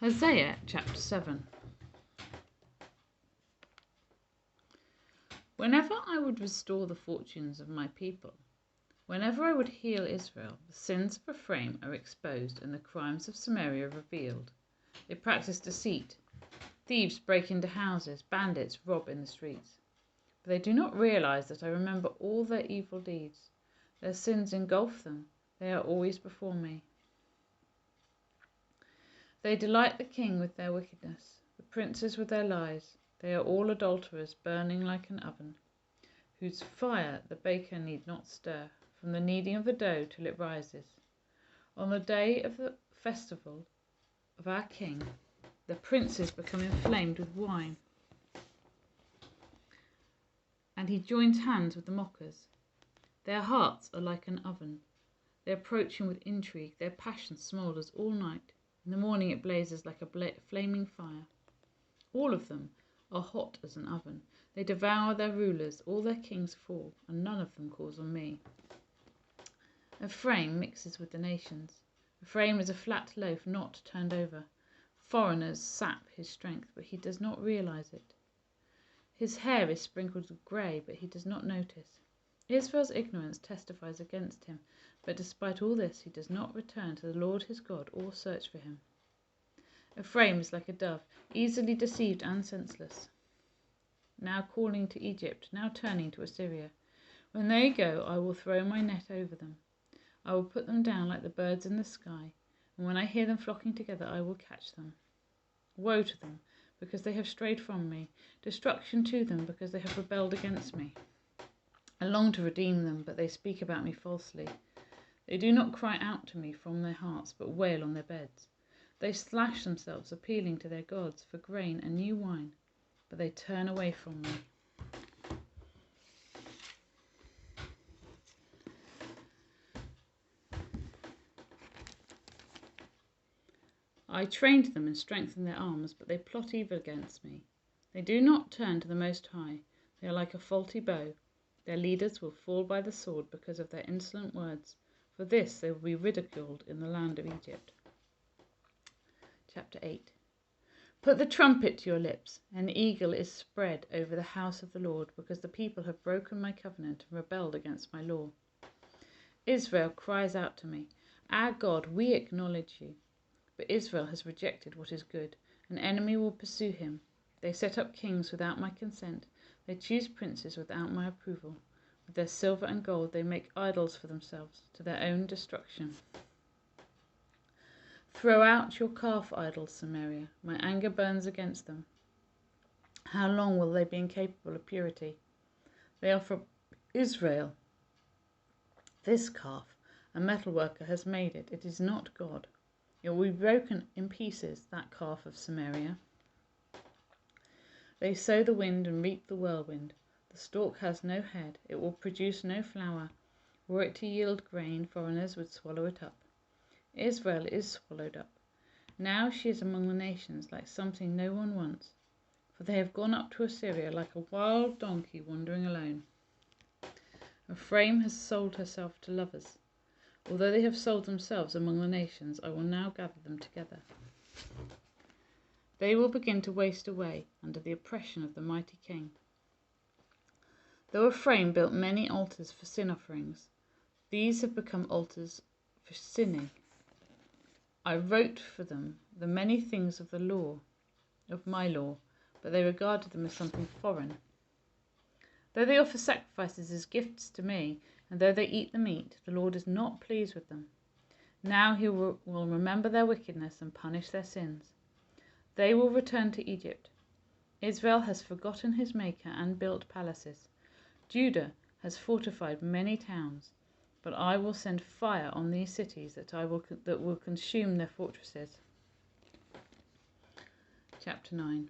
Hosea chapter 7. Whenever I would restore the fortunes of my people, whenever I would heal Israel, the sins of Ephraim are exposed and the crimes of Samaria revealed. They practice deceit. Thieves break into houses, bandits rob in the streets. But they do not realize that I remember all their evil deeds. Their sins engulf them. They are always before me. They delight the king with their wickedness, the princes with their lies. They are all adulterers, burning like an oven, whose fire the baker need not stir, from the kneading of the dough till it rises. On the day of the festival of our king, the princes become inflamed with wine, and he joins hands with the mockers. Their hearts are like an oven. They approach him with intrigue. Their passion smoulders all night. In the morning it blazes like a flaming fire. All of them are hot as an oven. They devour their rulers. All their kings fall, and none of them calls on me. Ephraim mixes with the nations. Ephraim is a flat loaf not turned over. Foreigners sap his strength, but he does not realize it. His hair is sprinkled with grey, but he does not notice. Israel's ignorance testifies against him, but despite all this he does not return to the Lord his God or search for him. Ephraim is like a dove, easily deceived and senseless, now calling to Egypt, now turning to Assyria. When they go, I will throw my net over them. I will put them down like the birds in the sky, and when I hear them flocking together, I will catch them. Woe to them, because they have strayed from me. Destruction to them, because they have rebelled against me. I long to redeem them, but they speak about me falsely. They do not cry out to me from their hearts, but wail on their beds. They slash themselves, appealing to their gods for grain and new wine, but they turn away from me. I trained them and strengthened their arms, but they plot evil against me. They do not turn to the Most High. They are like a faulty bow. Their leaders will fall by the sword because of their insolent words. For this they will be ridiculed in the land of Egypt. Chapter 8. Put the trumpet to your lips. An eagle is spread over the house of the Lord, because the people have broken my covenant and rebelled against my law. Israel cries out to me, Our God, we acknowledge you. But Israel has rejected what is good. An enemy will pursue him. They set up kings without my consent. They choose princes without my approval. With their silver and gold they make idols for themselves, to their own destruction. Throw out your calf idols, Samaria. My anger burns against them. How long will they be incapable of purity? They are from Israel. This calf, a metal worker has made it. It is not God. It will be broken in pieces, that calf of Samaria. They sow the wind and reap the whirlwind. The stalk has no head. It will produce no flower. Were it to yield grain, foreigners would swallow it up. Israel is swallowed up. Now she is among the nations, like something no one wants. For they have gone up to Assyria like a wild donkey wandering alone. Ephraim has sold herself to lovers. Although they have sold themselves among the nations, I will now gather them together. They will begin to waste away under the oppression of the mighty king. Though Ephraim built many altars for sin offerings, these have become altars for sinning. I wrote for them the many things of the law, of my law, but they regarded them as something foreign. Though they offer sacrifices as gifts to me, and though they eat the meat, the Lord is not pleased with them. Now he will remember their wickedness and punish their sins. They will return to Egypt. Israel has forgotten his Maker and built palaces. Judah has fortified many towns, but I will send fire on these cities that will consume their fortresses. Chapter 9.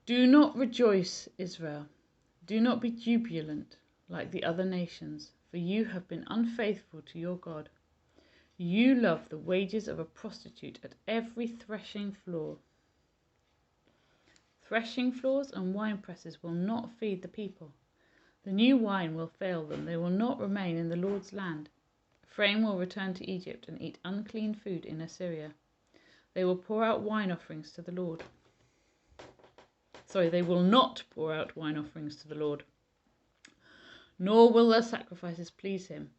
Do not rejoice, Israel. Do not be jubilant like the other nations, for you have been unfaithful to your God. You love the wages of a prostitute at every threshing floor. Threshing floors and wine presses will not feed the people. The new wine will fail them. They will not remain in the Lord's land. Ephraim will return to Egypt and eat unclean food in Assyria. They will pour out wine offerings to the Lord. They will not pour out wine offerings to the Lord, nor will their sacrifices please him.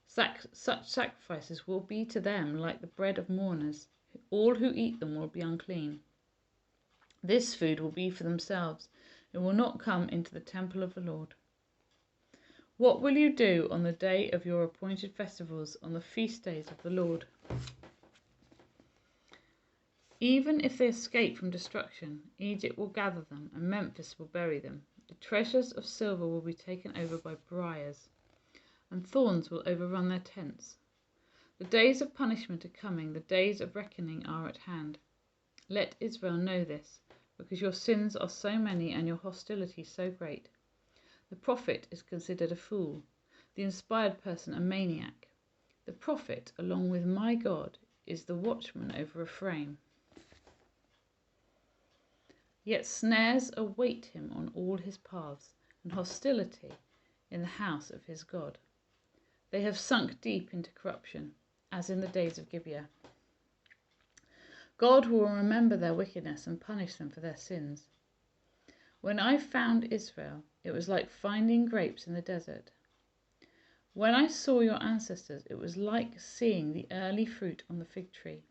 Such sacrifices will be to them like the bread of mourners. All who eat them will be unclean. This food will be for themselves. It will not come into the temple of the Lord. What will you do on the day of your appointed festivals, on the feast days of the Lord? Even if they escape from destruction, Egypt will gather them, and Memphis will bury them. The treasures of silver will be taken over by briars, and thorns will overrun their tents. The days of punishment are coming, the days of reckoning are at hand. Let Israel know this, because your sins are so many and your hostility so great. The prophet is considered a fool, the inspired person a maniac. The prophet, along with my God, is the watchman over Ephraim. Yet snares await him on all his paths, and hostility in the house of his God. They have sunk deep into corruption, as in the days of Gibeah. God will remember their wickedness and punish them for their sins. When I found Israel, it was like finding grapes in the desert. When I saw your ancestors, it was like seeing the early fruit on the fig tree.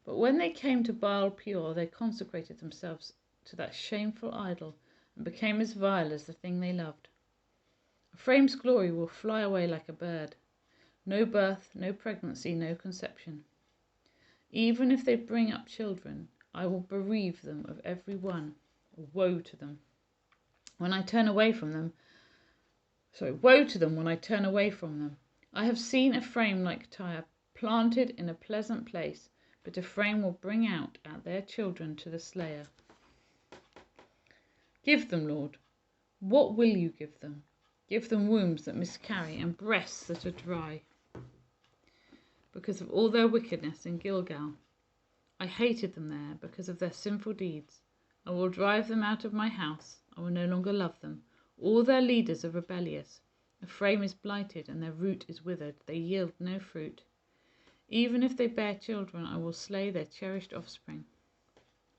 But when they came to Baal Peor, they consecrated themselves to that shameful idol and became as vile as the thing they loved. Ephraim's glory will fly away like a bird. No birth, no pregnancy, no conception. Even if they bring up children, I will bereave them of every one. Woe to them when I turn away from them. Woe to them when I turn away from them. I have seen Ephraim like Tyre, planted in a pleasant place, but Ephraim will bring out their children to the slayer. Give them, Lord. What will you give them? Give them wombs that miscarry and breasts that are dry. Because of all their wickedness in Gilgal, I hated them there because of their sinful deeds. I will drive them out of my house. I will no longer love them. All their leaders are rebellious. Ephraim is blighted and their root is withered. They yield no fruit. Even if they bear children, I will slay their cherished offspring.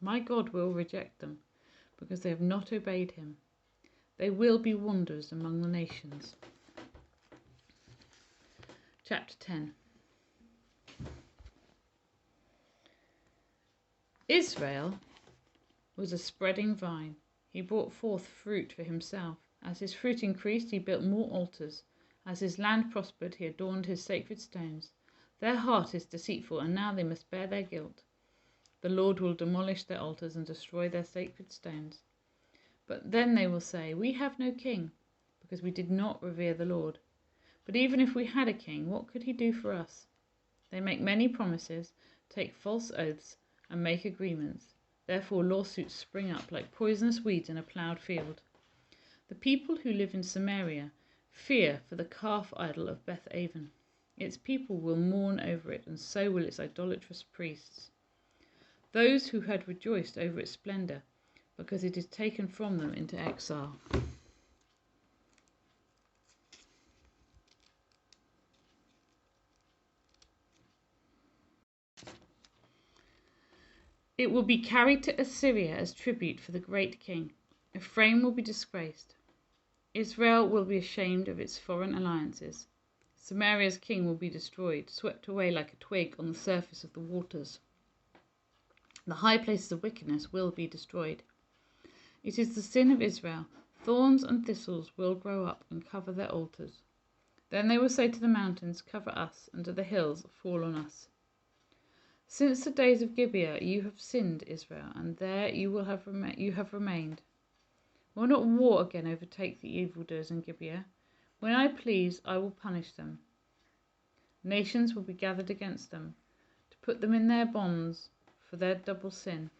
My God will reject them, because they have not obeyed him. They will be wanderers among the nations. Chapter 10. Israel was a spreading vine. He brought forth fruit for himself. As his fruit increased, he built more altars. As his land prospered, he adorned his sacred stones. Their heart is deceitful, and now they must bear their guilt. The Lord will demolish their altars and destroy their sacred stones. But then they will say, we have no king, because we did not revere the Lord. But even if we had a king, what could he do for us? They make many promises, take false oaths, and make agreements. Therefore lawsuits spring up like poisonous weeds in a ploughed field. The people who live in Samaria fear for the calf idol of Beth-aven. Its people will mourn over it, and so will its idolatrous priests. Those who had rejoiced over its splendor, because it is taken from them into exile. It will be carried to Assyria as tribute for the great king. Ephraim will be disgraced. Israel will be ashamed of its foreign alliances. Samaria's king will be destroyed, swept away like a twig on the surface of the waters. The high places of wickedness will be destroyed. It is the sin of Israel. Thorns and thistles will grow up and cover their altars. Then they will say to the mountains, cover us, and to the hills, fall on us. Since the days of Gibeah you have sinned, Israel, and there you have remained. Will not war again overtake the evildoers in Gibeah? When I please, I will punish them. Nations will be gathered against them, to put them in their bonds for their double sin.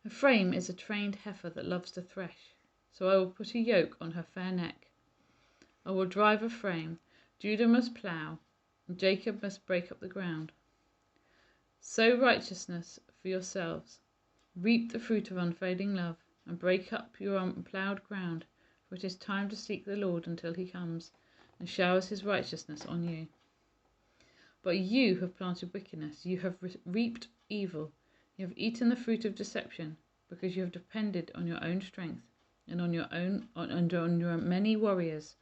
Ephraim is a trained heifer that loves to thresh, so I will put a yoke on her fair neck. I will drive Ephraim. Judah must plough, and Jacob must break up the ground. Sow righteousness for yourselves. Reap the fruit of unfailing love, and break up your unploughed ground, for it is time to seek the Lord until he comes and showers his righteousness on you. But you have planted wickedness, you have reaped evil, you have eaten the fruit of deception, because you have depended on your own strength and on your many warriors.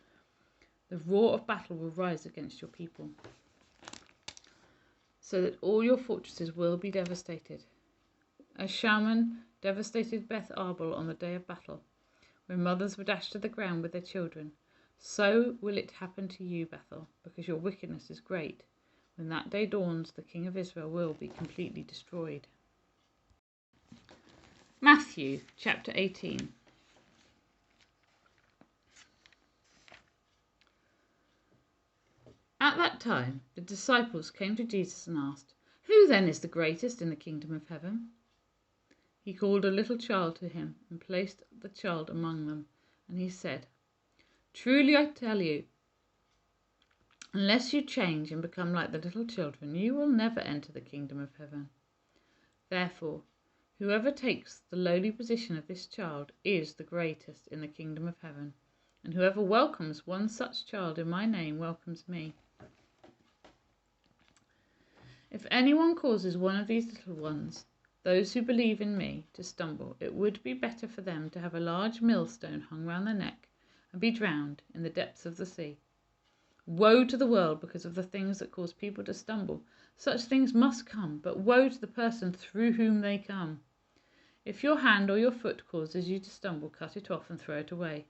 The roar of battle will rise against your people, so that all your fortresses will be devastated. As Shalman devastated Beth Arbel on the day of battle, when mothers were dashed to the ground with their children, so will it happen to you, Bethel, because your wickedness is great. When that day dawns, the king of Israel will be completely destroyed. Matthew chapter 18. At that time, the disciples came to Jesus and asked, "Who then is the greatest in the kingdom of heaven?" He called a little child to him and placed the child among them, and he said, "Truly I tell you, unless you change and become like the little children, you will never enter the kingdom of heaven. Therefore, whoever takes the lowly position of this child is the greatest in the kingdom of heaven, and whoever welcomes one such child in my name welcomes me. If anyone causes one of these little ones, those who believe in me, to stumble, it would be better for them to have a large millstone hung round their neck and be drowned in the depths of the sea. Woe to the world because of the things that cause people to stumble. Such things must come, but woe to the person through whom they come. If your hand or your foot causes you to stumble, cut it off and throw it away.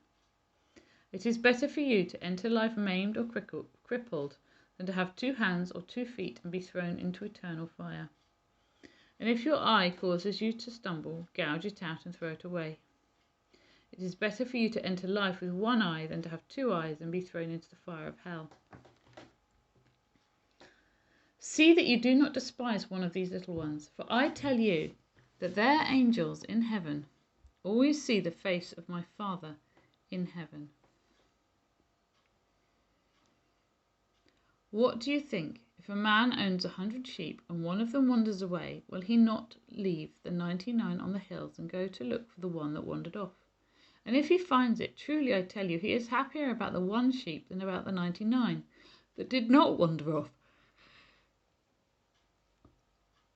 It is better for you to enter life maimed or crippled than to have 2 hands or 2 feet and be thrown into eternal fire. And if your eye causes you to stumble, gouge it out and throw it away. It is better for you to enter life with 1 eye than to have 2 eyes and be thrown into the fire of hell. See that you do not despise one of these little ones, for I tell you that their angels in heaven always see the face of my Father in heaven. What do you think? If a man owns 100 sheep and one of them wanders away, will he not leave the 99 on the hills and go to look for the one that wandered off? And if he finds it, truly I tell you, he is happier about the 1 sheep than about the 99 that did not wander off.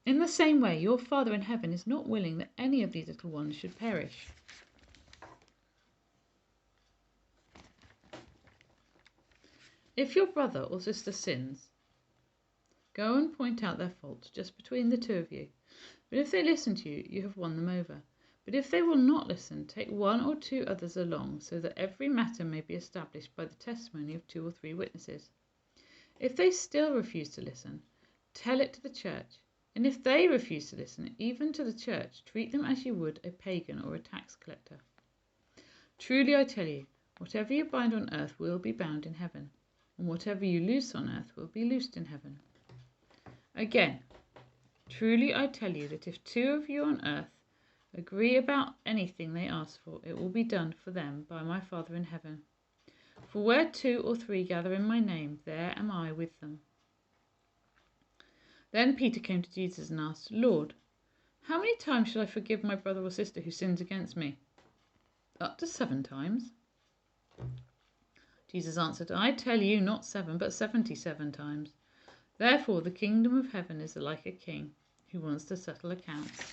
In the same way, your Father in heaven is not willing that any of these little ones should perish. If your brother or sister sins, go and point out their faults just between the 2 of you. But if they listen to you, you have won them over. But if they will not listen, take 1 or 2 others along, so that every matter may be established by the testimony of 2 or 3 witnesses. If they still refuse to listen, tell it to the church. And if they refuse to listen, even to the church, treat them as you would a pagan or a tax collector. Truly I tell you, whatever you bind on earth will be bound in heaven, and whatever you loose on earth will be loosed in heaven. Again, truly I tell you that if 2 of you on earth agree about anything they ask for, it will be done for them by my Father in heaven. For where 2 or 3 gather in my name, there am I with them. Then Peter came to Jesus and asked, Lord, how many times shall I forgive my brother or sister who sins against me? Up to 7 times? Jesus answered, I tell you, not 7, but 77 times. Therefore the kingdom of heaven is like a king who wants to settle accounts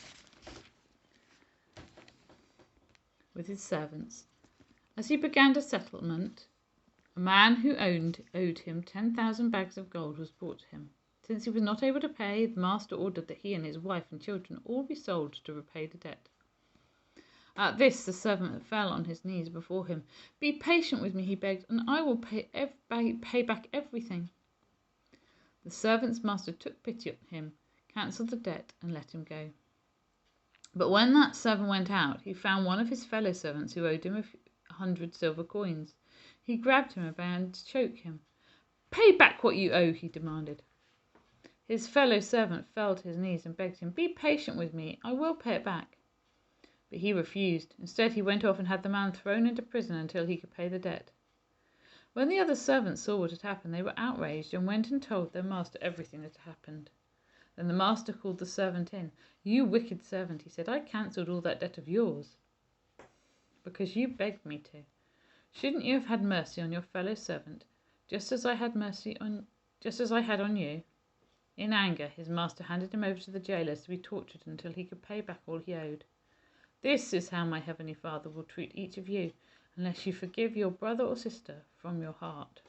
with his servants. As he began the settlement, a man who owed him 10,000 bags of gold was brought to him. Since he was not able to pay, the master ordered that he and his wife and children all be sold to repay the debt. At this, the servant fell on his knees before him. Be patient with me, he begged, and I will pay back everything. The servant's master took pity on him, cancelled the debt, and let him go. But when that servant went out, he found one of his fellow servants who owed him 100 silver coins. He grabbed him and began to choke him. Pay back what you owe, he demanded. His fellow servant fell to his knees and begged him, Be patient with me, I will pay it back. But he refused. Instead, he went off and had the man thrown into prison until he could pay the debt. When the other servants saw what had happened, they were outraged and went and told their master everything that had happened. Then the master called the servant in. You wicked servant, he said, I cancelled all that debt of yours because you begged me to. Shouldn't you have had mercy on your fellow servant, just as I had on you? In anger, his master handed him over to the jailers to be tortured until he could pay back all he owed. This is how my heavenly Father will treat each of you unless you forgive your brother or sister from your heart.